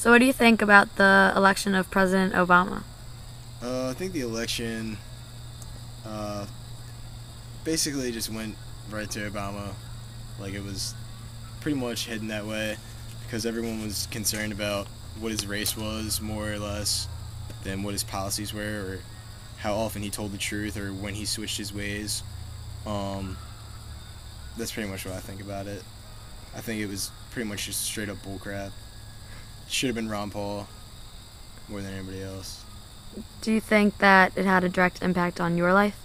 So what do you think about the election of President Obama? I think the election basically just went right to Obama. Like, it was pretty much heading that way because everyone was concerned about what his race was, more or less, than what his policies were or how often he told the truth or when he switched his ways. That's pretty much what I think about it. I think it was pretty much just straight up bullcrap. Should have been Ron Paul more than anybody else. Do you think that it had a direct impact on your life?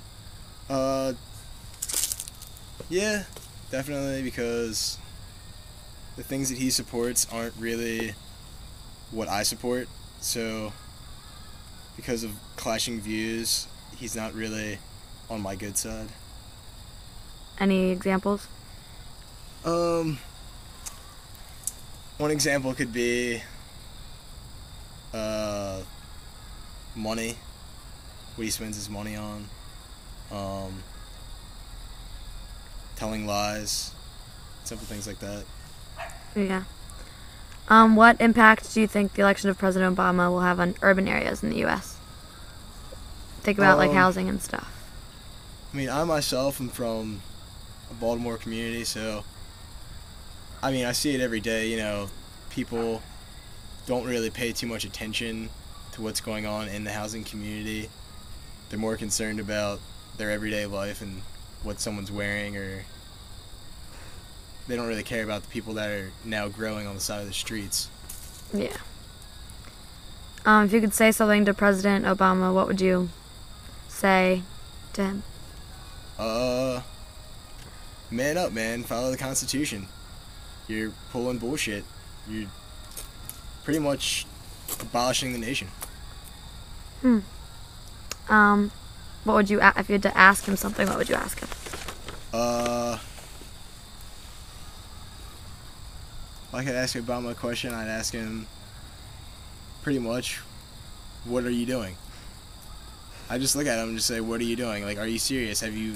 Yeah, definitely, because the things that he supports aren't really what I support. So, because of clashing views, he's not really on my good side. Any examples? One example could be money, what he spends his money on, telling lies, simple things like that. Yeah. What impact do you think the election of President Obama will have on urban areas in the U.S.? Think about like housing and stuff. I mean, I myself am from a Baltimore community, so I mean, I see it every day. You know, people don't really pay too much attention to what's going on in the housing community. They're more concerned about their everyday life and what someone's wearing, or they don't really care about the people that are now growing on the side of the streets. Yeah. If you could say something to President Obama, what would you say to him? Man up, man. Follow the Constitution. You're pulling bullshit. You're pretty much abolishing the nation. What would you, if you had to ask him something, what would you ask him? If I could ask Obama a question, I'd ask him pretty much, what are you doing? I just look at him and just say, what are you doing? Like, are you serious? Are you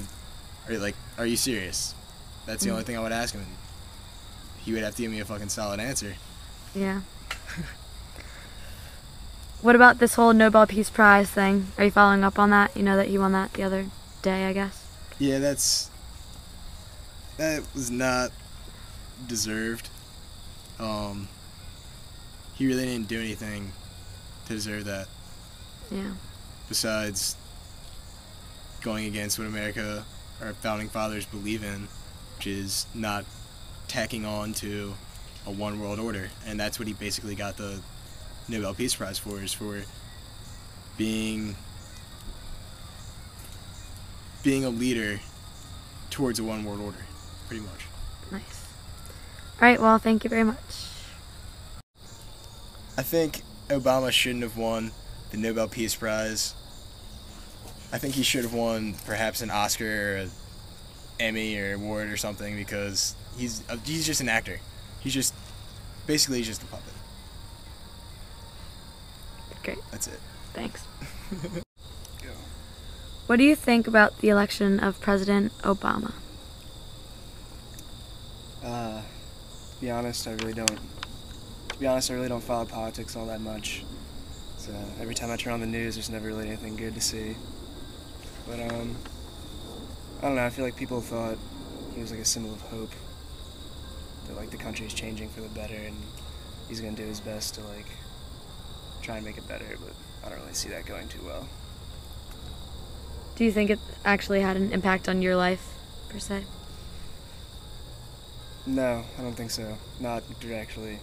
serious? That's the only thing I would ask him. He would have to give me a fucking solid answer. Yeah. What about this whole Nobel Peace Prize thing? Are you following up on that? You know that he won that the other day, I guess? Yeah, that was not deserved. He really didn't do anything to deserve that. Yeah. Besides going against what America, our founding fathers, believe in, which is not tacking on to a one world order. And that's what he basically got the Nobel Peace Prize for, is for being a leader towards a one world order, pretty much. Nice. All right, well, thank you very much. I think Obama shouldn't have won the Nobel Peace Prize. I think he should have won perhaps an Oscar or an Emmy or award or something, because he's just an actor. He's just a puppet. Great. That's it. Thanks. What do you think about the election of President Obama? To be honest, I really don't follow politics all that much. So every time I turn on the news, there's never really anything good to see. But I don't know. I feel like people thought he was like a symbol of hope. That like the country is changing for the better, and he's gonna do his best to like try and make it better. But I don't really see that going too well. Do you think it actually had an impact on your life, per se? No, I don't think so. Not directly.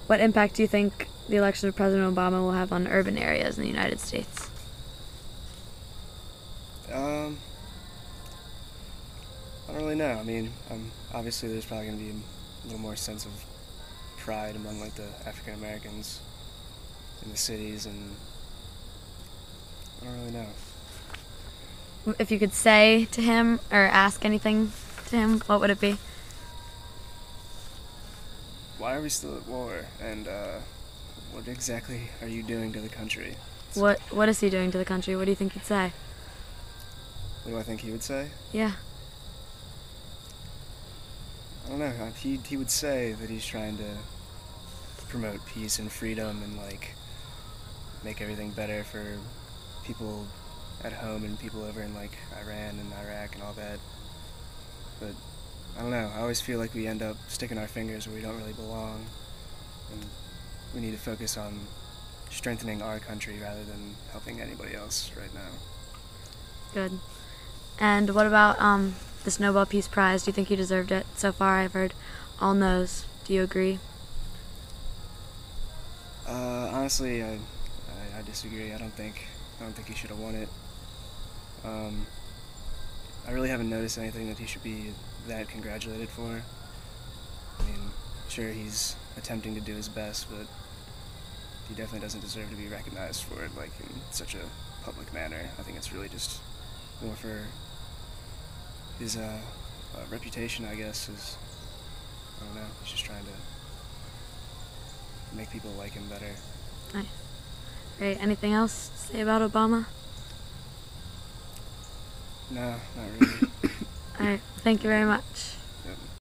What impact do you think the election of President Obama will have on urban areas in the United States? I don't really know. I mean, obviously there's probably going to be a little more sense of pride among like the African Americans in the cities, and I don't really know. If you could say to him or ask anything to him, what would it be? Why are we still at war? And what exactly are you doing to the country? What is he doing to the country? What do you think he'd say? What do I think he would say? Yeah. I don't know. He would say that he's trying to promote peace and freedom and like make everything better for people at home and people over in like Iran and Iraq and all that. But I don't know. I always feel like we end up sticking our fingers where we don't really belong, and we need to focus on strengthening our country rather than helping anybody else right now. Good. And what about this Nobel Peace Prize? Do you think you deserved it? So far, I've heard all no's. Do you agree? Honestly, I disagree. I don't think he should have won it. I really haven't noticed anything that he should be that congratulated for. I mean, sure, he's attempting to do his best, but he definitely doesn't deserve to be recognized for it, like, in such a public manner. I think it's really just more for his reputation, I guess, is, I don't know, he's just trying to make people like him better. Nice. Great. Anything else to say about Obama? No, not really. All right. Thank you very much.